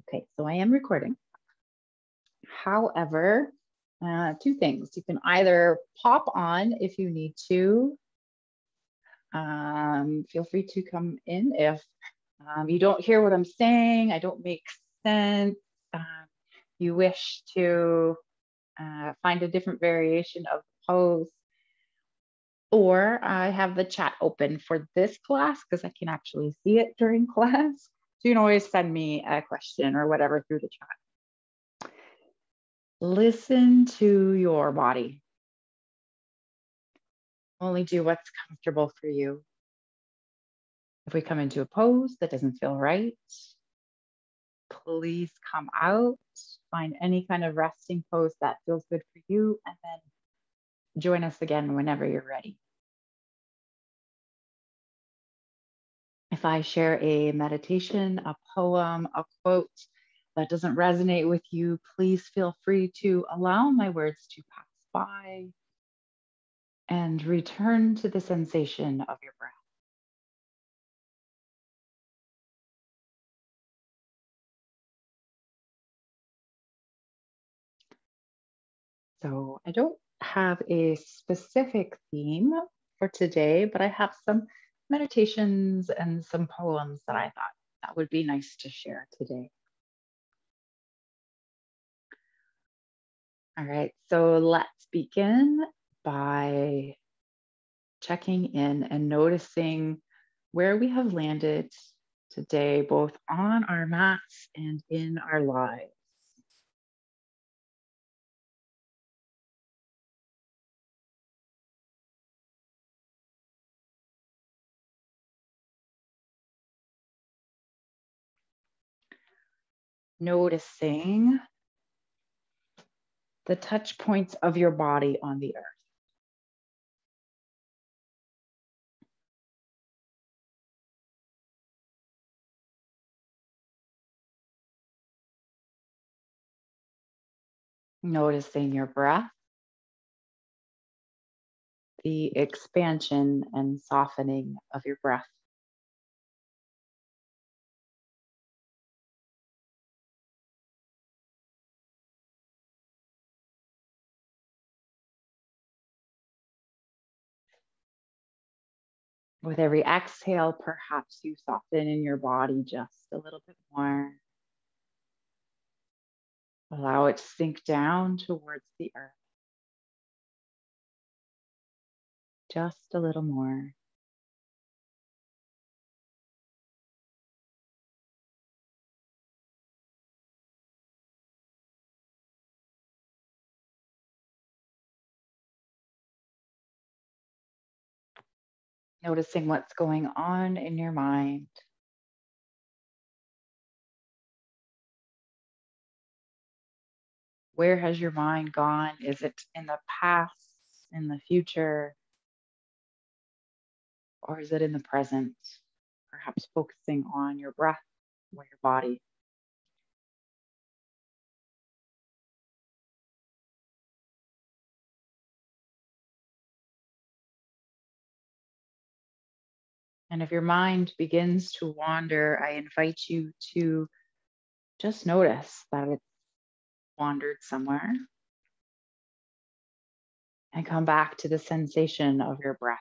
Okay, so I am recording. However, two things. You can either pop on if you need to. Feel free to come in if you don't hear what I'm saying, I don't make sense. You wish to find a different variation of the pose. Or I have the chat open for this class because I can actually see it during class. So you can always send me a question or whatever through the chat. Listen to your body. Only do what's comfortable for you. If we come into a pose that doesn't feel right, please come out, find any kind of resting pose that feels good for you, and then join us again whenever you're ready. If I share a meditation, a poem, a quote that doesn't resonate with you, please feel free to allow my words to pass by and return to the sensation of your breath. So I don't have a specific theme for today, but I have some meditations and some poems that I thought that would be nice to share today. All right, so let's begin by checking in and noticing where we have landed today, both on our mats and in our lives. Noticing the touch points of your body on the earth. Noticing your breath, the expansion and softening of your breath. With every exhale, perhaps you soften in your body just a little bit more. Allow it to sink down towards the earth. Just a little more. Noticing what's going on in your mind. Where has your mind gone? Is it in the past, in the future, or is it in the present? Perhaps focusing on your breath or your body. And if your mind begins to wander, I invite you to just notice that it's wandered somewhere and come back to the sensation of your breath.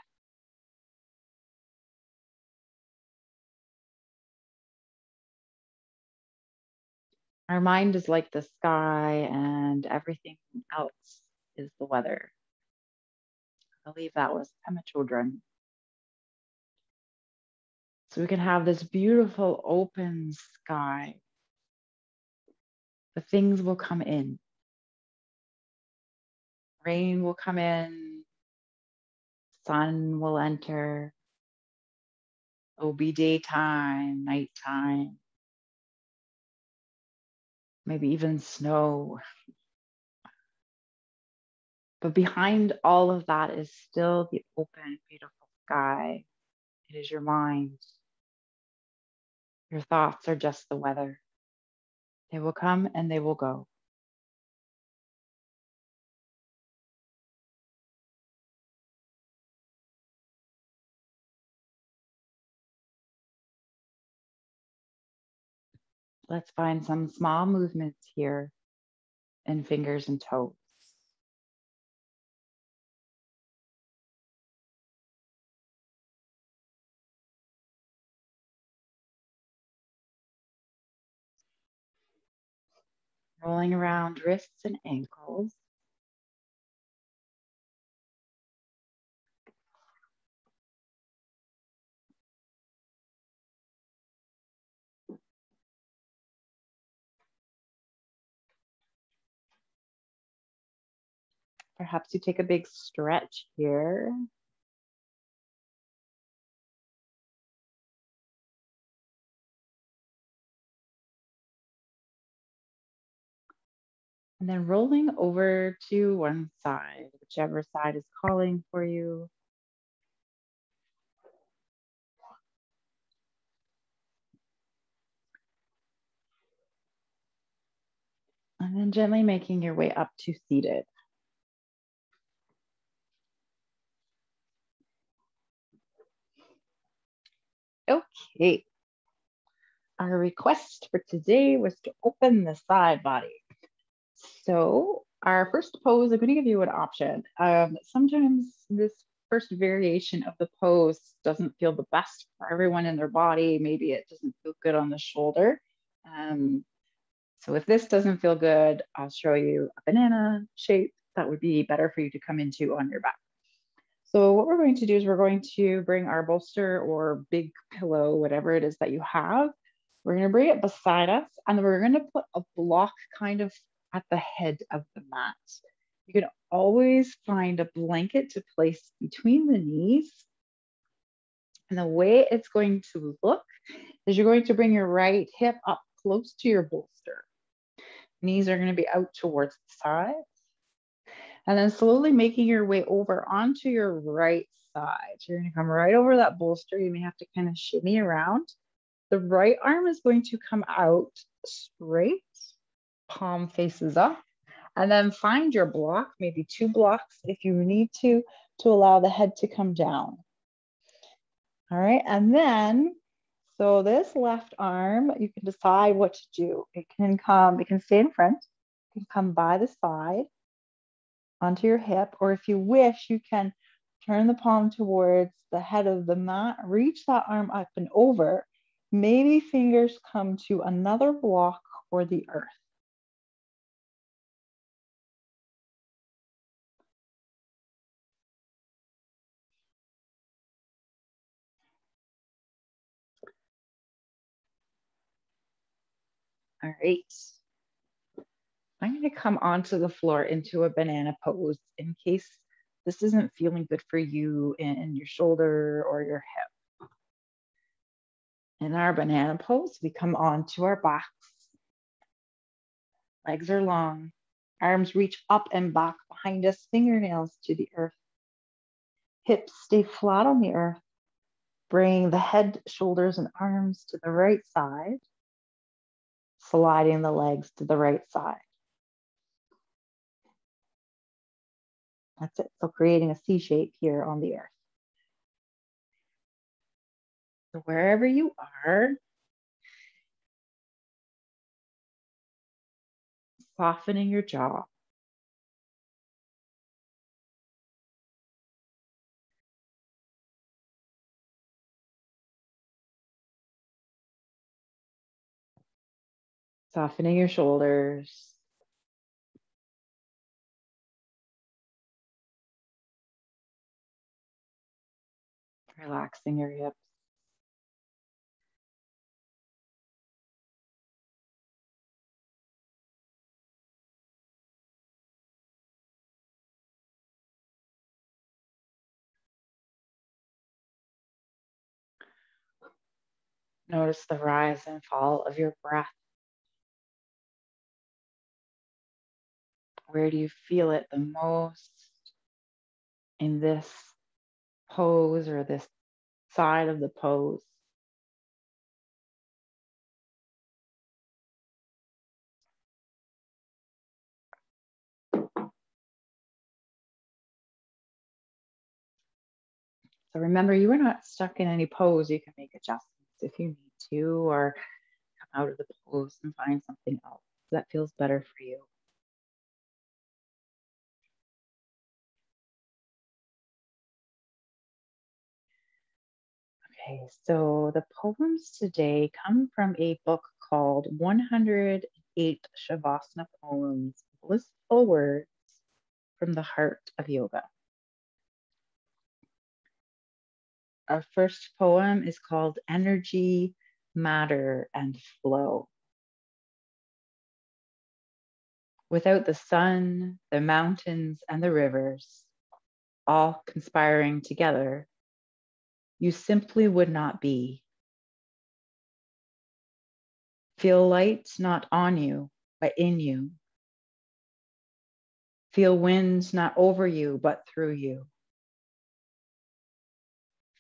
Our mind is like the sky and everything else is the weather. I believe that was Emma Children. So we can have this beautiful open sky, but things will come in. Rain will come in, sun will enter, it'll be daytime, nighttime, maybe even snow. But behind all of that is still the open, beautiful sky. It is your mind. Your thoughts are just the weather. They will come and they will go. Let's find some small movements here in fingers and toes. Rolling around wrists and ankles. Perhaps you take a big stretch here. And then rolling over to one side, whichever side is calling for you. And then gently making your way up to seated. Okay. Our request for today was to open the side body. So our first pose, I'm going to give you an option. Sometimes this first variation of the pose doesn't feel the best for everyone in their body. Maybe it doesn't feel good on the shoulder. So if this doesn't feel good, I'll show you a banana shape that would be better for you to come into on your back. So what we're going to do is we're going to bring our bolster or big pillow, whatever it is that you have. We're going to bring it beside us, and we're going to put a block kind of at the head of the mat. You can always find a blanket to place between the knees. And the way it's going to look is you're going to bring your right hip up close to your bolster. Knees are going to be out towards the sides. And then slowly making your way over onto your right side. So you're going to come right over that bolster. You may have to kind of shimmy around. The right arm is going to come out straight, palm faces up, and then find your block, maybe 2 blocks if you need to allow the head to come down. All right, and then, so this left arm, you can decide what to do. It can stay in front, it can come by the side onto your hip, or if you wish, you can turn the palm towards the head of the mat, reach that arm up and over. Maybe fingers come to another block or the earth. All right. I'm going to come onto the floor into a banana pose in case this isn't feeling good for you in your shoulder or your hip. In our banana pose, we come onto our backs. Legs are long. Arms reach up and back behind us, fingernails to the earth. Hips stay flat on the earth. Bring the head, shoulders, and arms to the right side. Sliding the legs to the right side. That's it. So creating a C shape here on the earth. So wherever you are, softening your jaw. Softening your shoulders. Relaxing your hips. Notice the rise and fall of your breath. Where do you feel it the most in this pose or this side of the pose? So remember, you are not stuck in any pose. You can make adjustments if you need to, or come out of the pose and find something else that feels better for you. Okay, so the poems today come from a book called 108 Shavasana Poems, Blissful Words from the Heart of Yoga. Our first poem is called Energy, Matter, and Flow. Without the sun, the mountains, and the rivers, all conspiring together, you simply would not be. Feel light not on you, but in you. Feel wind not over you, but through you.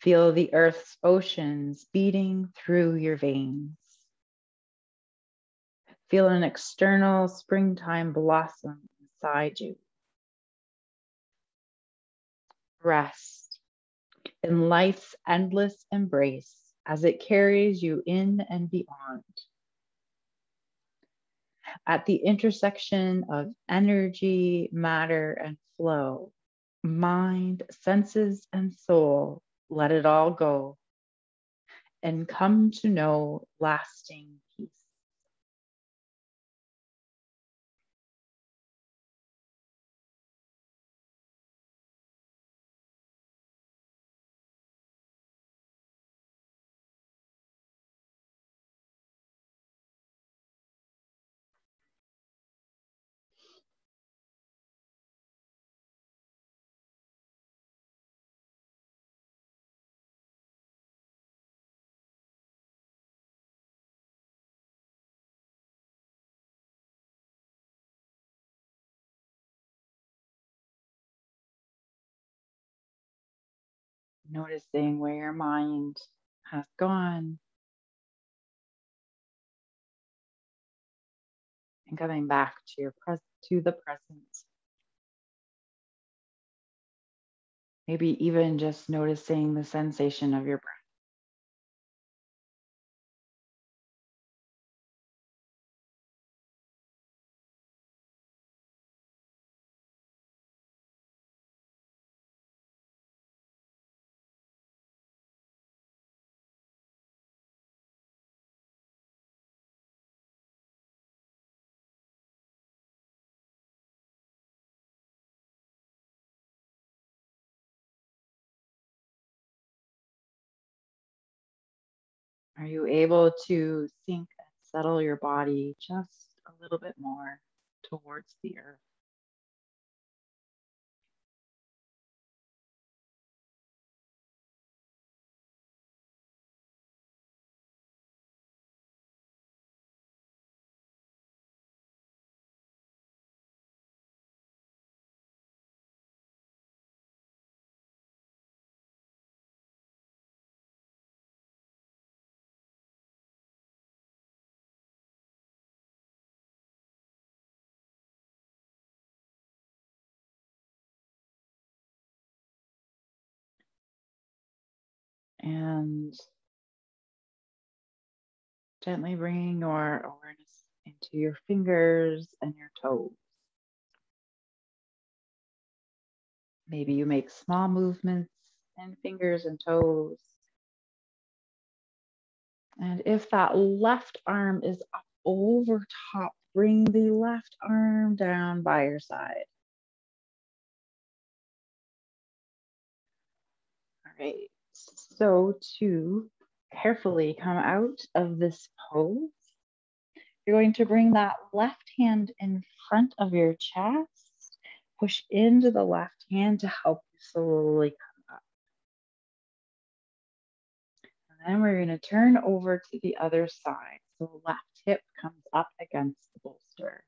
Feel the earth's oceans beating through your veins. Feel an external springtime blossom inside you. Rest in life's endless embrace as it carries you in and beyond. At the intersection of energy, matter, and flow, mind, senses, and soul, let it all go and come to know lasting peace. Noticing where your mind has gone and coming back to the present. Maybe even just noticing the sensation of your breath. Are you able to sink and settle your body just a little bit more towards the earth? And gently bringing your awareness into your fingers and your toes. Maybe you make small movements in fingers and toes. And if that left arm is up over top, bring the left arm down by your side. All right. So to carefully come out of this pose, you're going to bring that left hand in front of your chest, push into the left hand to help you slowly come up. And then we're going to turn over to the other side. So left hip comes up against the bolster.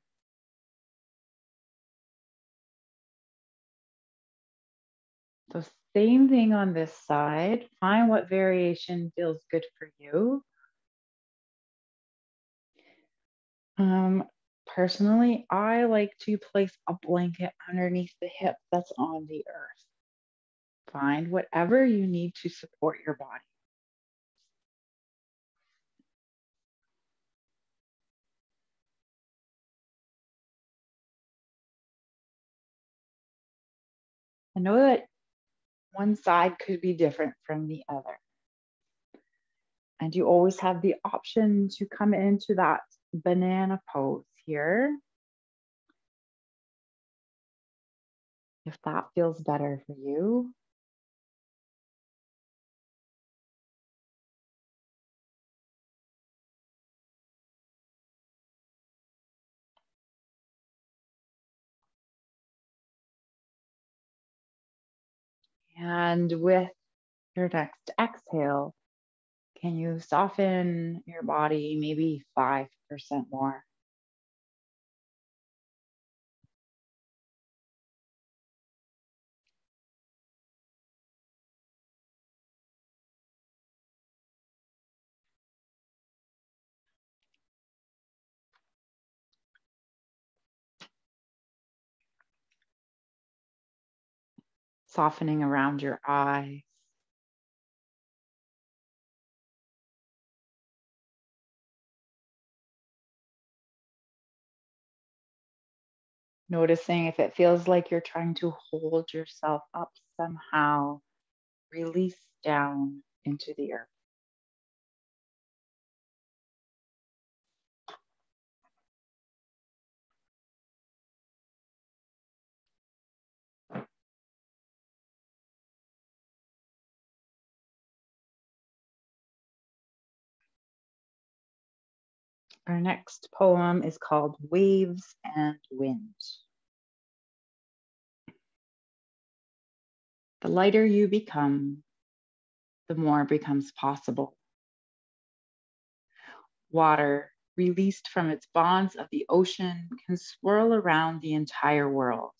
So same thing on this side. Find what variation feels good for you. Personally, I like to place a blanket underneath the hip that's on the earth. Find whatever you need to support your body. And know that one side could be different from the other. And you always have the option to come into that banana pose here, if that feels better for you. And with your next exhale, can you soften your body maybe 5% more? Softening around your eyes. Noticing if it feels like you're trying to hold yourself up somehow, release down into the earth. Our next poem is called Waves and Wind. The lighter you become, the more becomes possible. Water, released from its bonds of the ocean, can swirl around the entire world.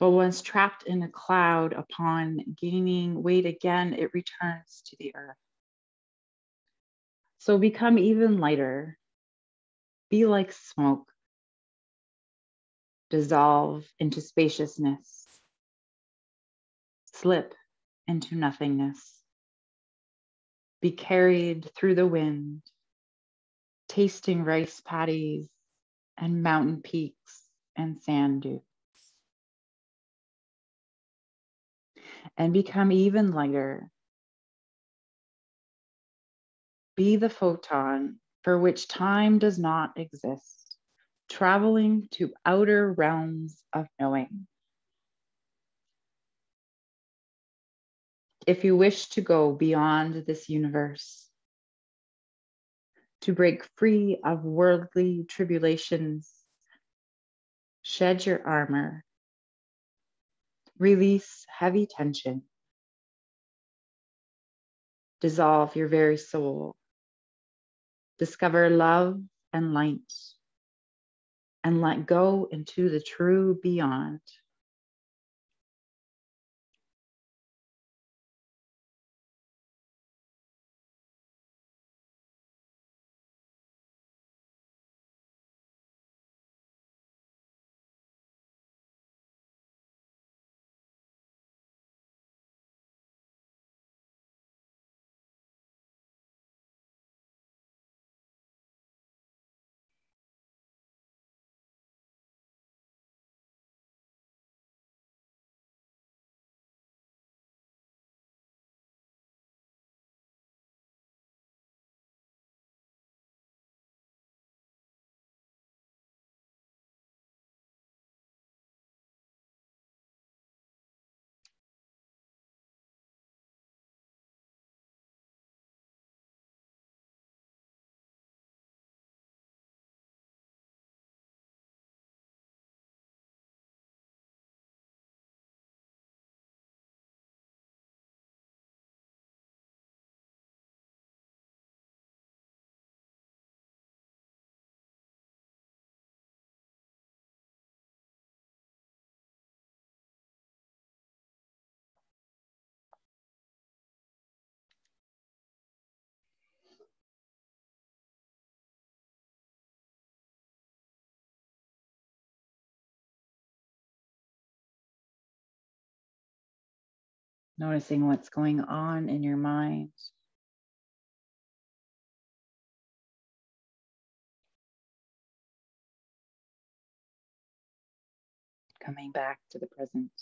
But once trapped in a cloud, upon gaining weight again, it returns to the earth. So become even lighter. Be like smoke. Dissolve into spaciousness. Slip into nothingness. Be carried through the wind, tasting rice paddies and mountain peaks and sand dunes. And become even lighter. Be the photon for which time does not exist, traveling to outer realms of knowing. If you wish to go beyond this universe, to break free of worldly tribulations, shed your armor, release heavy tension, dissolve your very soul, discover love and light, and let go into the true beyond. Noticing what's going on in your mind. Coming back to the present.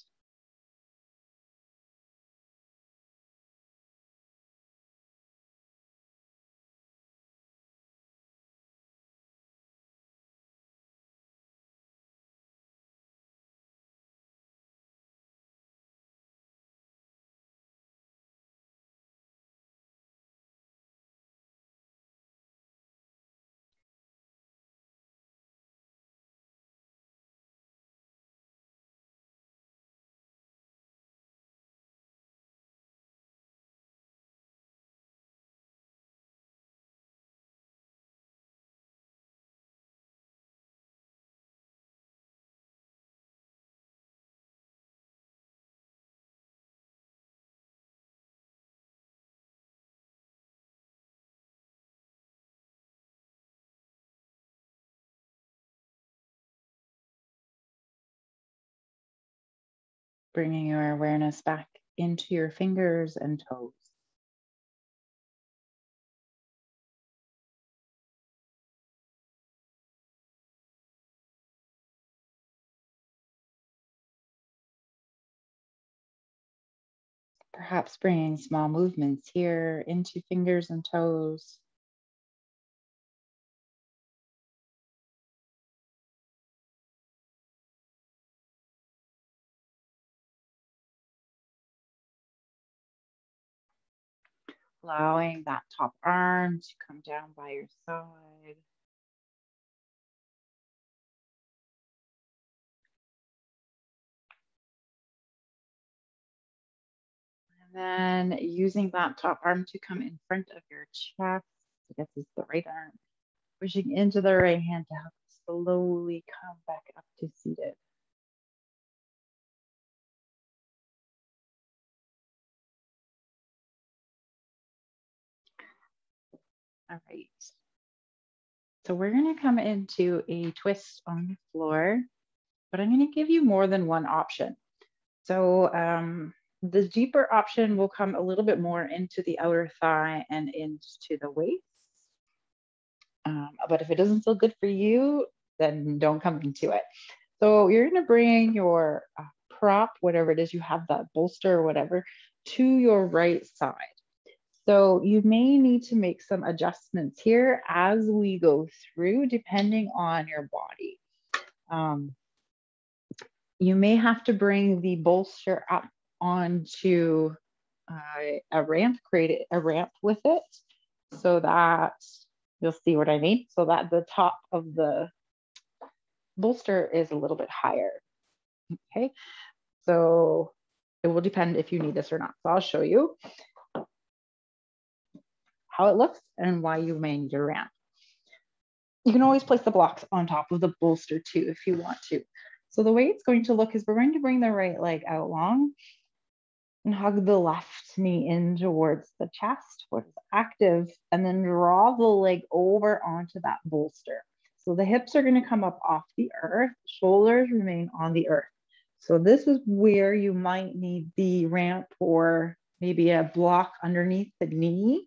Bringing your awareness back into your fingers and toes. Perhaps bringing small movements here into fingers and toes. Allowing that top arm to come down by your side. And then using that top arm to come in front of your chest. I guess it's the right arm. Pushing into the right hand to help slowly come back up to seated. All right. So we're going to come into a twist on the floor, but I'm going to give you more than one option. So the deeper option will come a little bit more into the outer thigh and into the waist. But if it doesn't feel good for you, then don't come into it. So you're going to bring your prop, whatever it is you have, that bolster or whatever, to your right side. So you may need to make some adjustments here as we go through, depending on your body. You may have to bring the bolster up onto a ramp, create a ramp with it so that you'll see what I mean, so that the top of the bolster is a little bit higher. Okay, so it will depend if you need this or not. So I'll show you how it looks and why you may need a ramp. You can always place the blocks on top of the bolster too if you want to. So the way it's going to look is we're going to bring the right leg out long and hug the left knee in towards the chest, towards active, and then draw the leg over onto that bolster. So the hips are going to come up off the earth, shoulders remain on the earth. So this is where you might need the ramp or maybe a block underneath the knee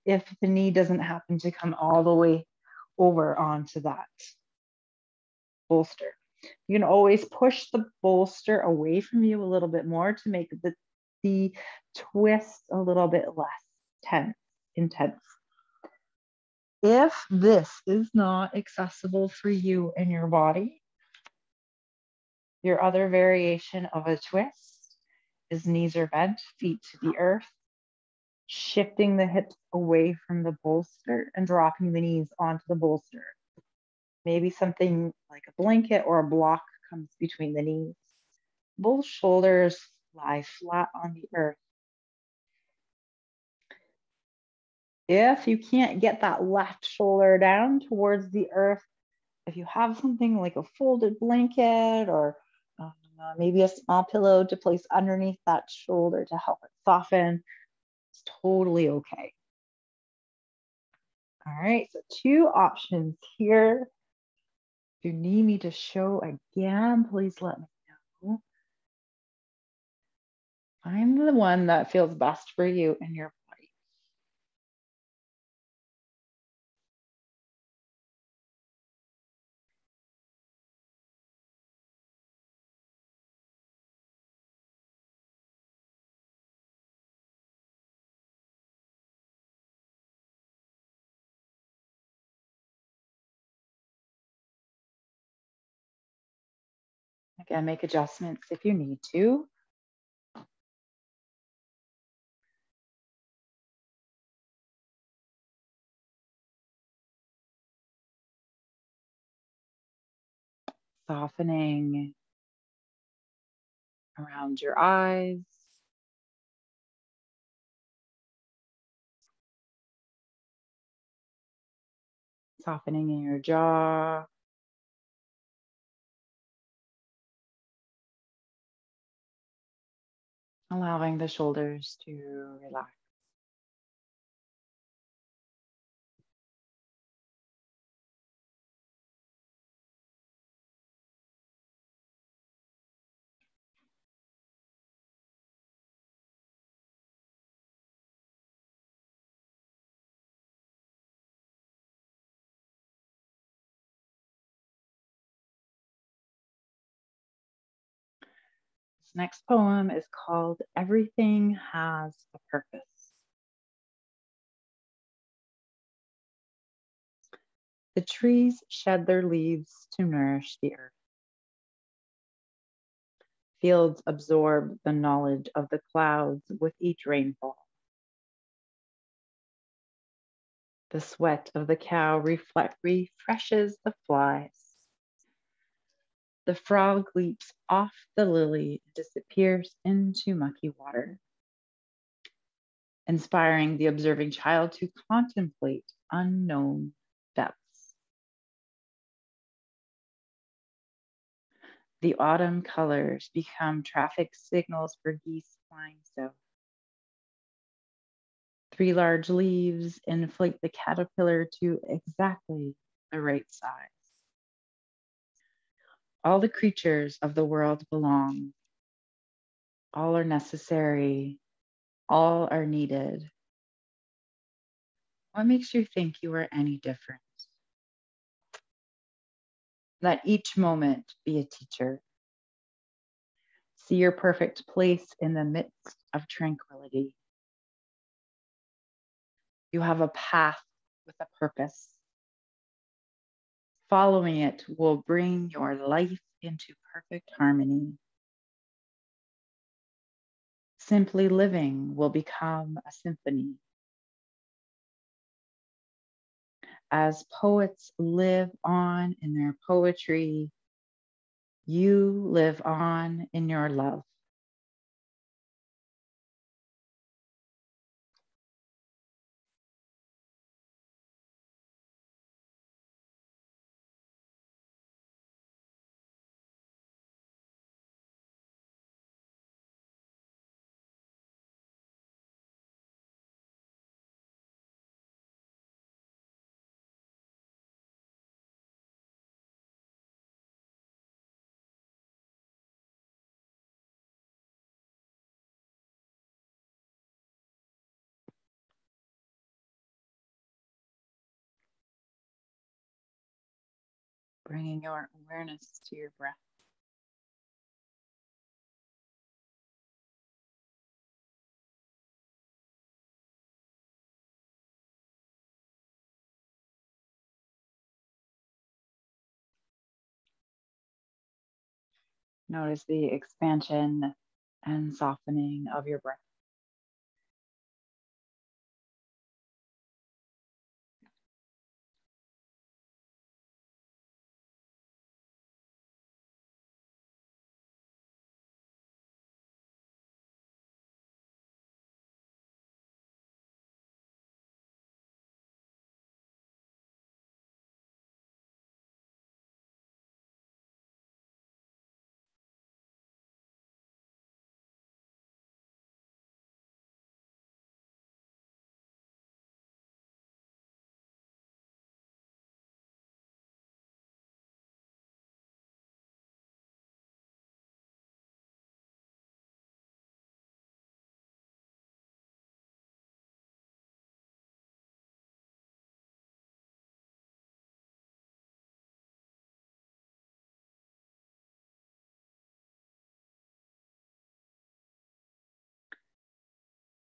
if the knee doesn't happen to come all the way over onto that bolster. You can always push the bolster away from you a little bit more to make the twist a little bit less intense. If this is not accessible for you and your body, your other variation of a twist is knees are bent, feet to the earth, shifting the hips away from the bolster and dropping the knees onto the bolster. Maybe something like a blanket or a block comes between the knees. Both shoulders lie flat on the earth. If you can't get that left shoulder down towards the earth, if you have something like a folded blanket or maybe a small pillow to place underneath that shoulder to help it soften, it's totally okay. All right, so two options here. If you need me to show again, please let me know. Find the one that feels best for you and your body. Again, make adjustments if you need to. Softening around your eyes. Softening in your jaw. Allowing the shoulders to relax. next poem is called Everything Has a Purpose. The trees shed their leaves to nourish the earth. Fields absorb the knowledge of the clouds with each rainfall. The sweat of the cow refreshes the flies. The frog leaps off the lily and disappears into mucky water, inspiring the observing child to contemplate unknown depths. The autumn colors become traffic signals for geese flying south. 3 large leaves inflate the caterpillar to exactly the right size. All the creatures of the world belong. All are necessary. All are needed. What makes you think you are any different? Let each moment be a teacher. See your perfect place in the midst of tranquility. You have a path with a purpose. Following it will bring your life into perfect harmony. Simply living will become a symphony. As poets live on in their poetry, you live on in your love. Bringing your awareness to your breath. Notice the expansion and softening of your breath.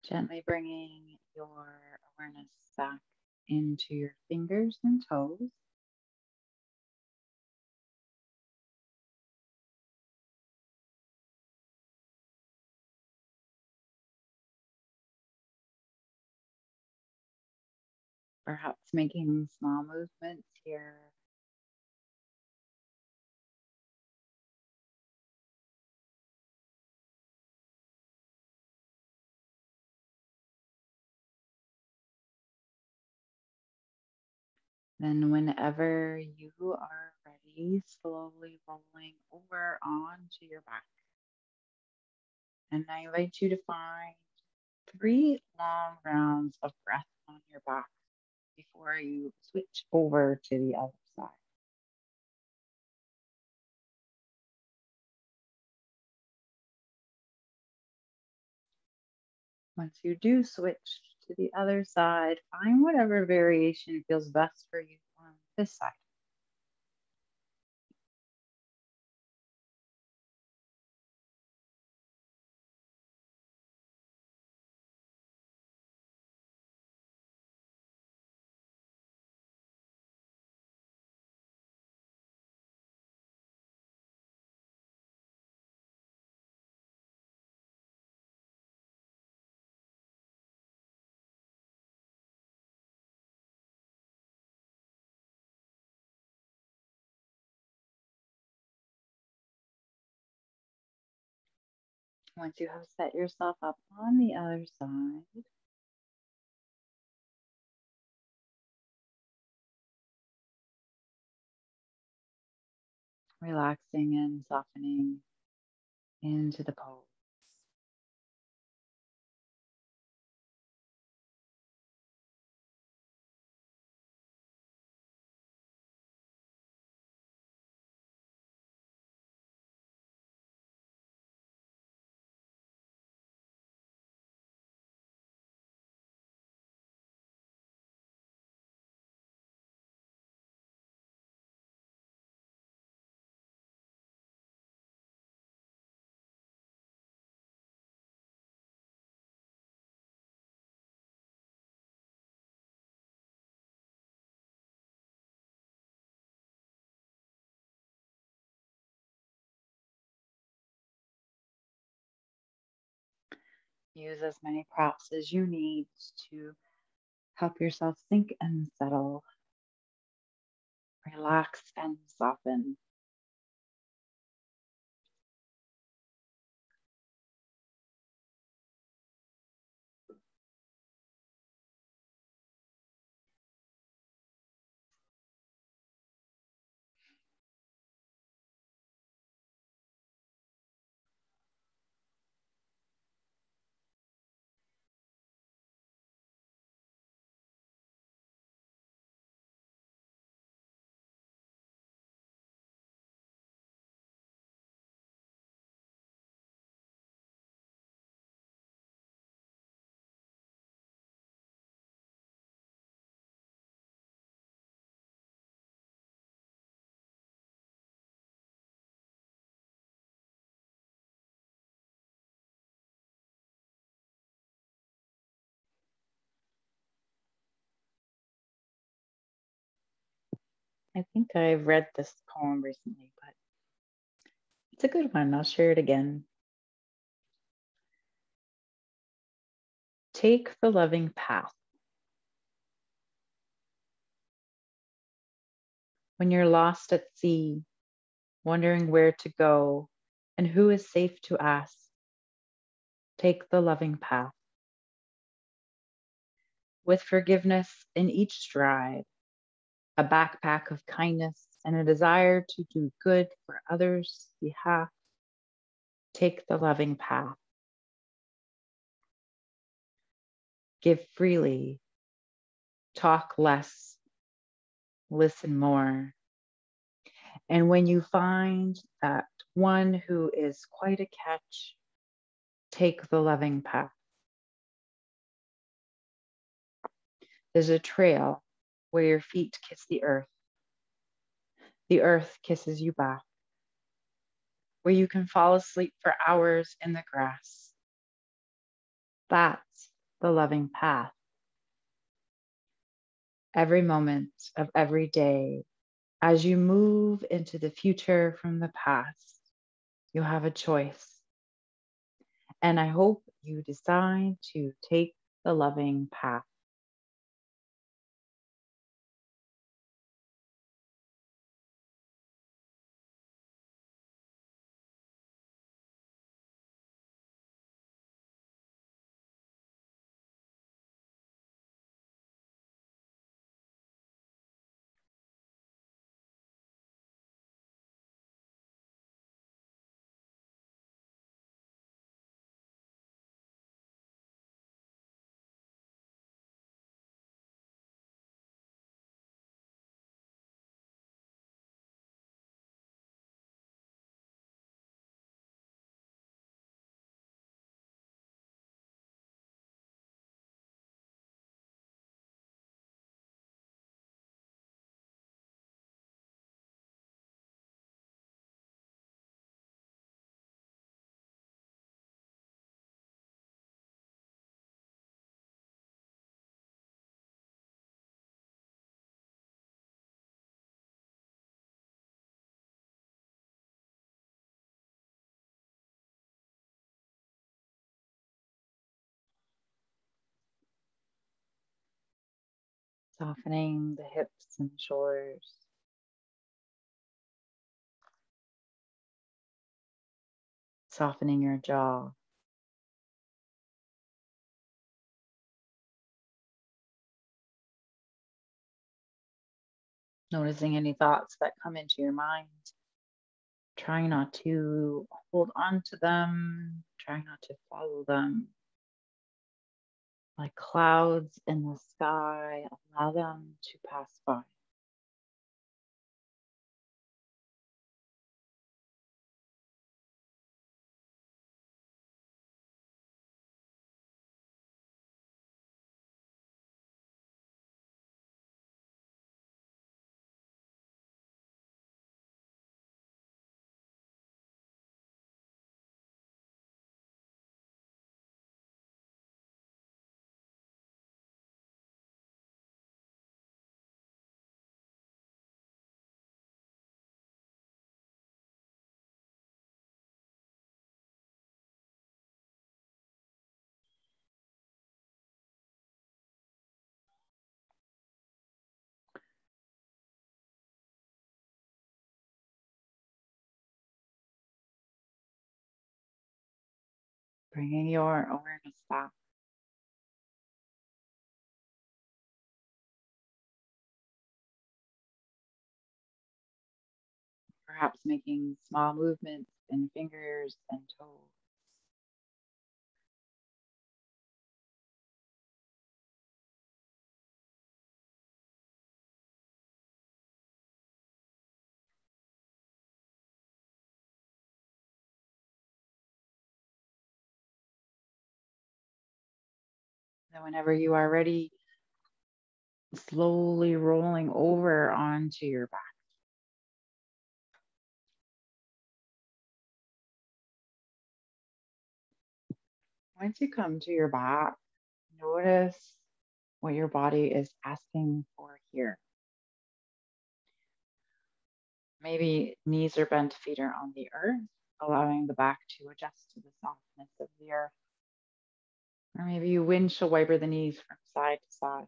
Gently bringing your awareness back into your fingers and toes. Perhaps making small movements here. Then whenever you are ready, slowly rolling over onto your back. And I invite you to find 3 long rounds of breath on your back before you switch over to the other side. Once you do switch to the other side, find whatever variation feels best for you on this side. Once you have set yourself up on the other side, relaxing and softening into the pose. Use as many props as you need to help yourself sink and settle, relax and soften. I think I've read this poem recently, but it's a good one. I'll share it again. Take the loving path. When you're lost at sea, wondering where to go and who is safe to ask, take the loving path. With forgiveness in each stride, a backpack of kindness and a desire to do good for others' behalf, take the loving path. Give freely, talk less, listen more. And when you find that one who is quite a catch, take the loving path. There's a trail where your feet kiss the earth. The earth kisses you back, where you can fall asleep for hours in the grass. That's the loving path. Every moment of every day, as you move into the future from the past, you have a choice. And I hope you decide to take the loving path. Softening the hips and shoulders. Softening your jaw. Noticing any thoughts that come into your mind. Trying not to hold on to them, trying not to follow them. Like clouds in the sky, allow them to pass by. Bringing your awareness back. Perhaps making small movements in fingers and toes. Then whenever you are ready, slowly rolling over onto your back. Once you come to your back, notice what your body is asking for here. Maybe knees are bent, feet are on the earth, allowing the back to adjust to the softness of the earth. Or maybe you windshield wiper the knees from side to side.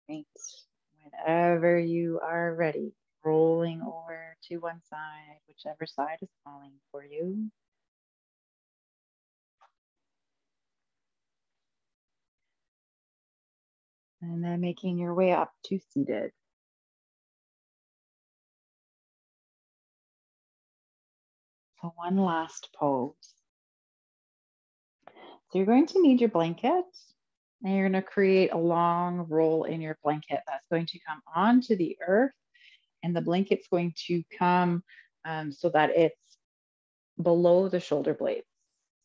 Great. Whenever you are ready, rolling over to one side, whichever side is calling for you. And then making your way up to seated. So one last pose. So you're going to need your blanket, and you're going to create a long roll in your blanket that's going to come onto the earth, and the blanket's going to come so that it's below the shoulder blades,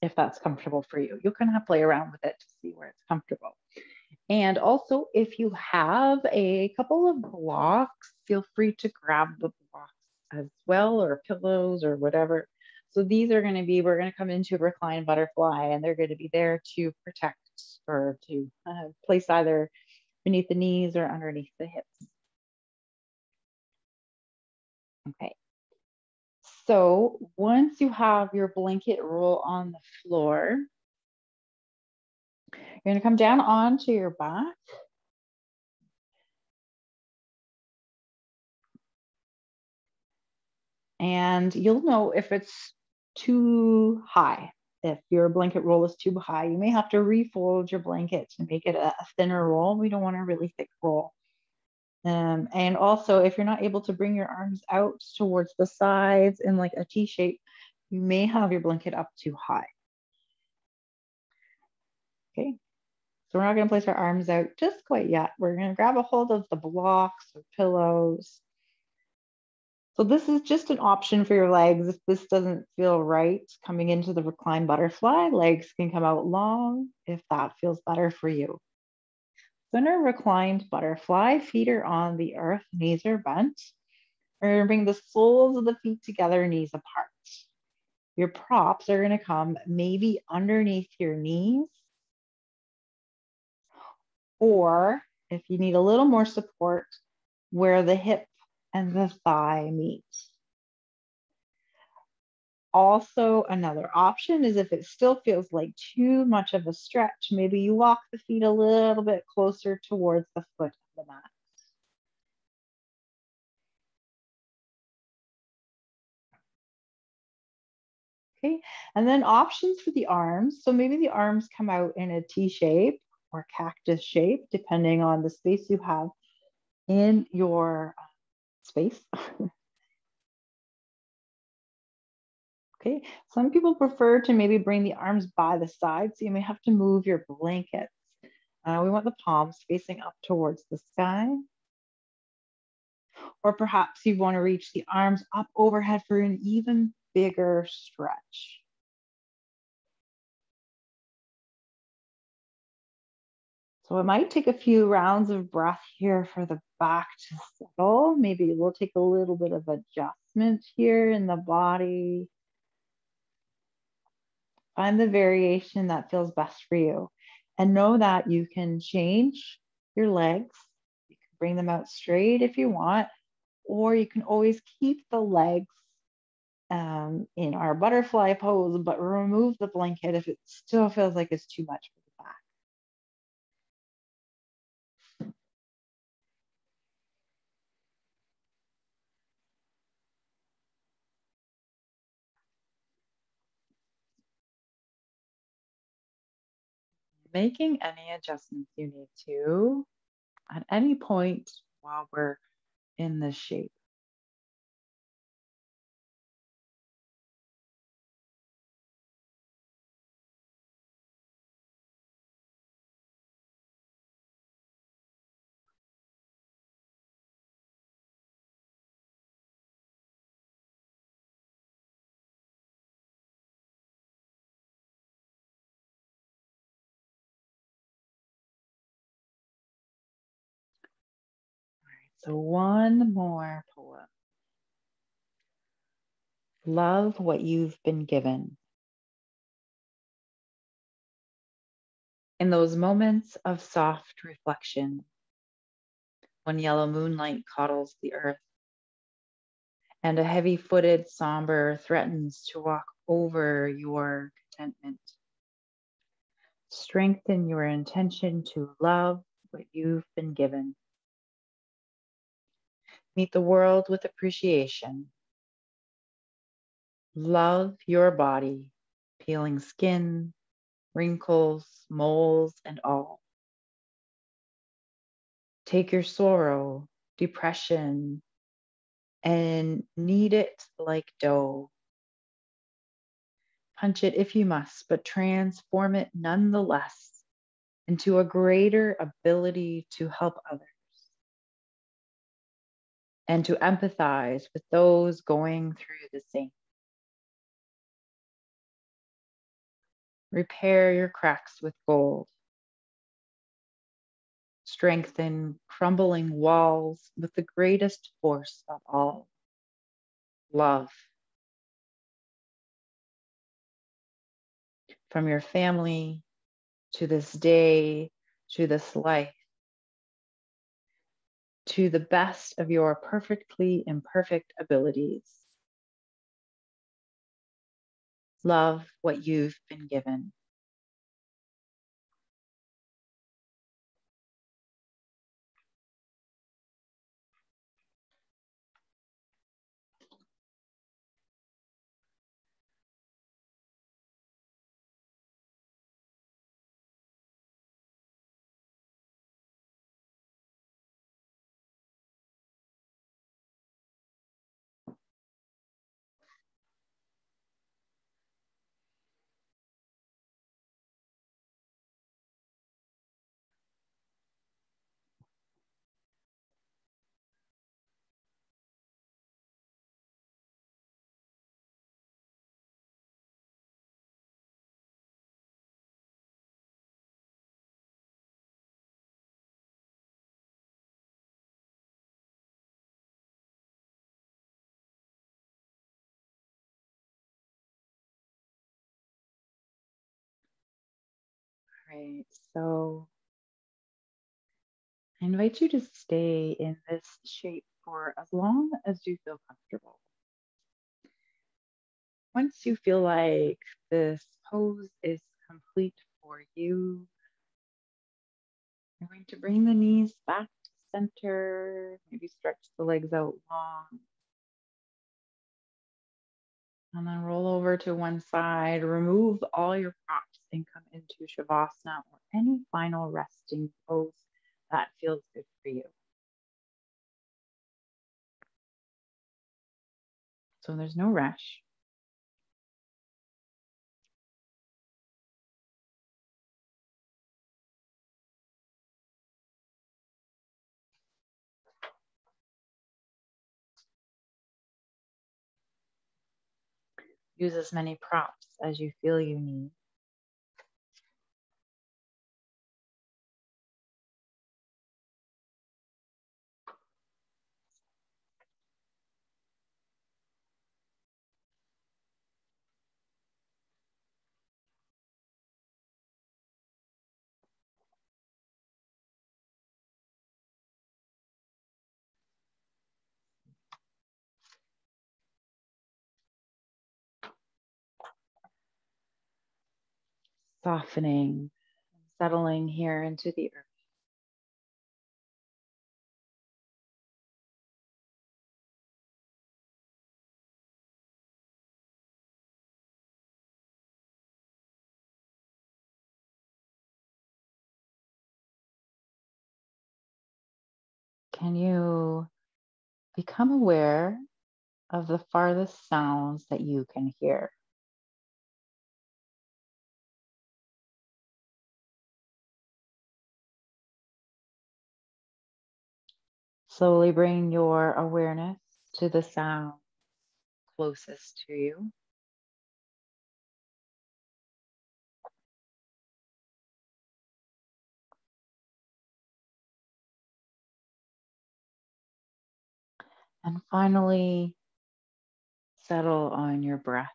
if that's comfortable for you. You can play around with it to see where it's comfortable. And also, if you have a couple of blocks, feel free to grab the blocks as well, or pillows or whatever. So these are going to be, we're going to come into a reclined butterfly, and they're going to be there to protect or to place either beneath the knees or underneath the hips. Okay. So once you have your blanket roll on the floor, you're going to come down onto your back. And you'll know if it's too high. If your blanket roll is too high, you may have to refold your blanket to make it a thinner roll. We don't want a really thick roll. And also, if you're not able to bring your arms out towards the sides in like a T shape, you may have your blanket up too high. Okay, so we're not going to place our arms out just quite yet. We're going to grab a hold of the blocks or pillows. So this is just an option for your legs. If this doesn't feel right, coming into the reclined butterfly, legs can come out long if that feels better for you. So in a reclined butterfly, feet are on the earth, knees are bent. We're going to bring the soles of the feet together, knees apart. Your props are going to come maybe underneath your knees, or if you need a little more support, where the hip and the thigh meet. Also, another option is if it still feels like too much of a stretch, maybe you walk the feet a little bit closer towards the foot of the mat. Okay, and then options for the arms. So maybe the arms come out in a T shape or cactus shape, depending on the space you have in your space. Okay, some people prefer to maybe bring the arms by the side, so you may have to move your blankets. We want the palms facing up towards the sky. Or perhaps you want to reach the arms up overhead for an even bigger stretch. So it might take a few rounds of breath here for the back to settle. Maybe we'll take a little bit of adjustment here in the body. Find the variation that feels best for you. And know that you can change your legs. You can bring them out straight if you want, or you can always keep the legs in our butterfly pose, but remove the blanket if it still feels like it's too much for the back. Making any adjustments you need to at any point while we're in this shape. So one more poem. Love what you've been given. In those moments of soft reflection, when yellow moonlight coddles the earth, and a heavy-footed somber threatens to walk over your contentment. Strengthen your intention to love what you've been given. Meet the world with appreciation. Love your body, peeling skin, wrinkles, moles, and all. Take your sorrow, depression, and knead it like dough. Punch it if you must, but transform it nonetheless into a greater ability to help others and to empathize with those going through the same. Repair your cracks with gold. Strengthen crumbling walls with the greatest force of all, love. From your family to this day, to this life, to the best of your perfectly imperfect abilities. Love what you've been given. Right, so I invite you to stay in this shape for as long as you feel comfortable. Once you feel like this pose is complete for you, you're going to bring the knees back to center, maybe stretch the legs out long. And then roll over to one side, remove all your props and come into Shavasana or any final resting pose that feels good for you. So there's no rush. Use as many props as you feel you need. Softening, settling here into the earth. Can you become aware of the farthest sounds that you can hear? Slowly bring your awareness to the sound closest to you. And finally, settle on your breath.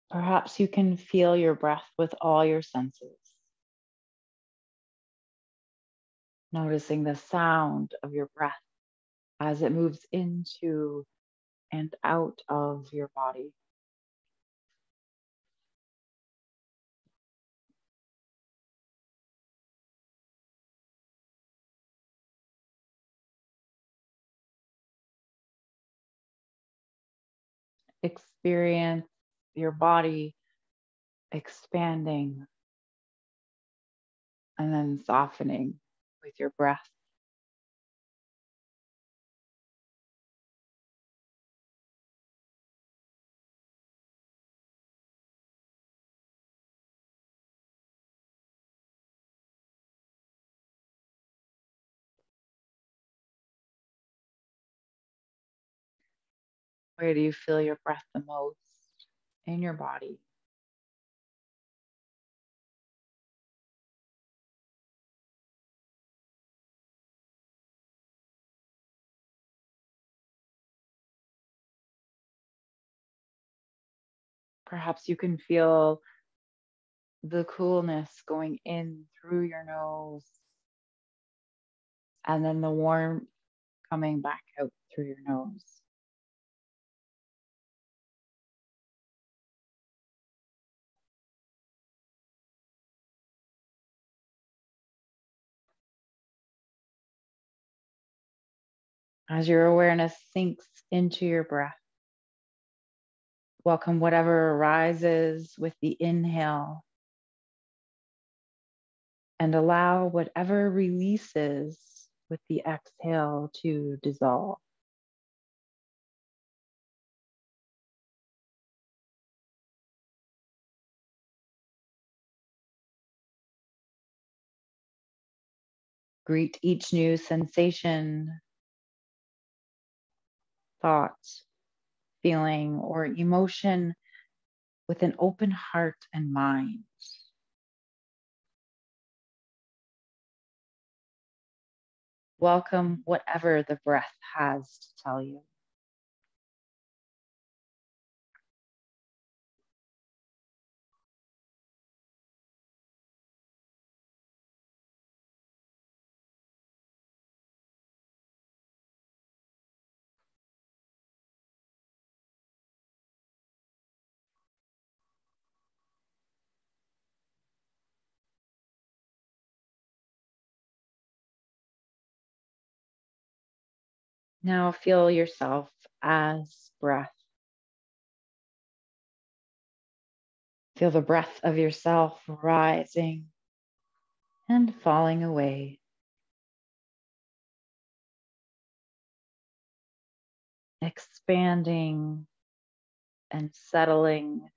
Perhaps you can feel your breath with all your senses, noticing the sound of your breath as it moves into and out of your body. Experience your body expanding and then softening with your breath. Where do you feel your breath the most in your body? Perhaps you can feel the coolness going in through your nose and then the warmth coming back out through your nose. As your awareness sinks into your breath, welcome whatever arises with the inhale and allow whatever releases with the exhale to dissolve. Greet each new sensation, thought, feeling, or emotion with an open heart and mind. Welcome whatever the breath has to tell you. Now feel yourself as breath. Feel the breath of yourself rising and falling away. Expanding and settling,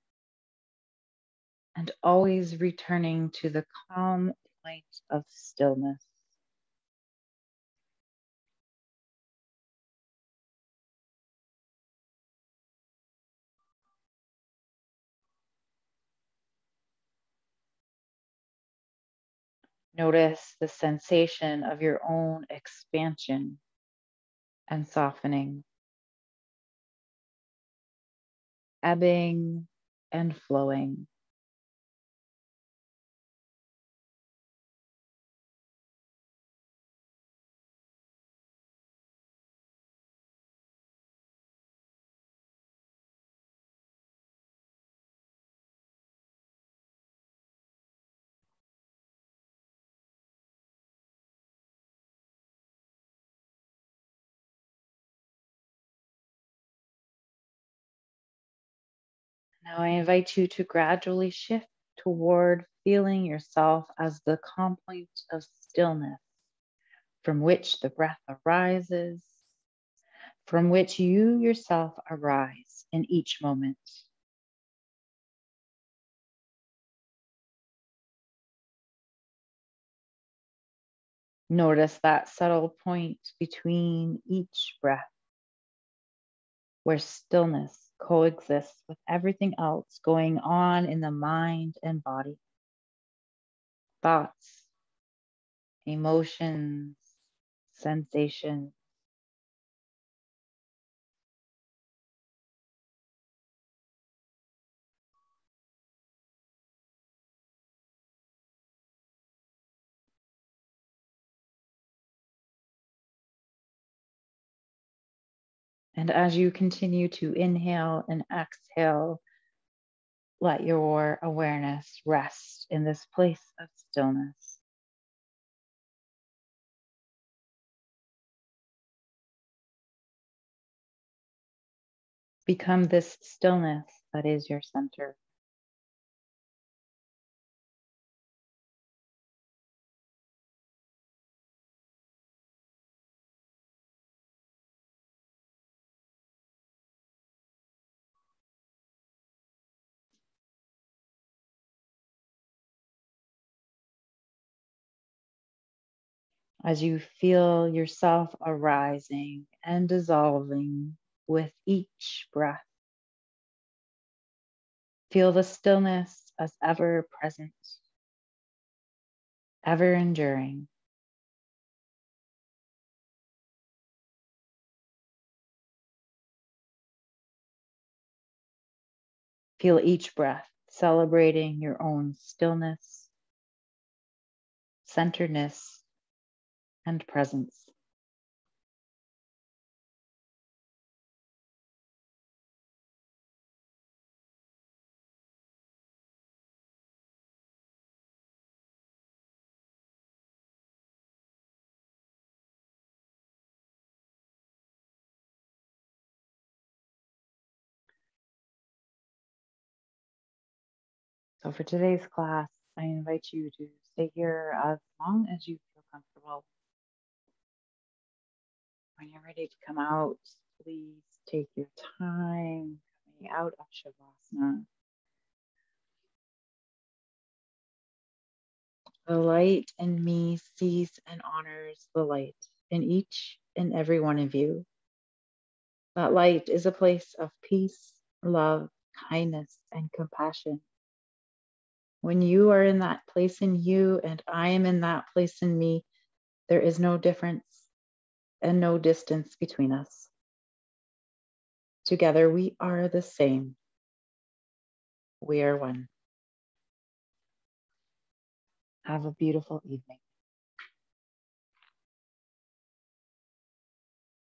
and always returning to the calm point of stillness. Notice the sensation of your own expansion and softening, ebbing and flowing. Now I invite you to gradually shift toward feeling yourself as the calm point of stillness from which the breath arises, from which you yourself arise in each moment. Notice that subtle point between each breath where stillness coexists with everything else going on in the mind and body. Thoughts, emotions, sensations. And as you continue to inhale and exhale, let your awareness rest in this place of stillness. Become this stillness that is your center. As you feel yourself arising and dissolving with each breath, feel the stillness as ever present, ever enduring. Feel each breath celebrating your own stillness, centeredness, and presence. So for today's class, I invite you to stay here as long as you feel comfortable. When you're ready to come out, please take your time coming out of Shavasana. The light in me sees and honors the light in each and every one of you. That light is a place of peace, love, kindness, and compassion. When you are in that place in you and I am in that place in me, there is no difference and no distance between us. Together we are the same. We are one. Have a beautiful evening.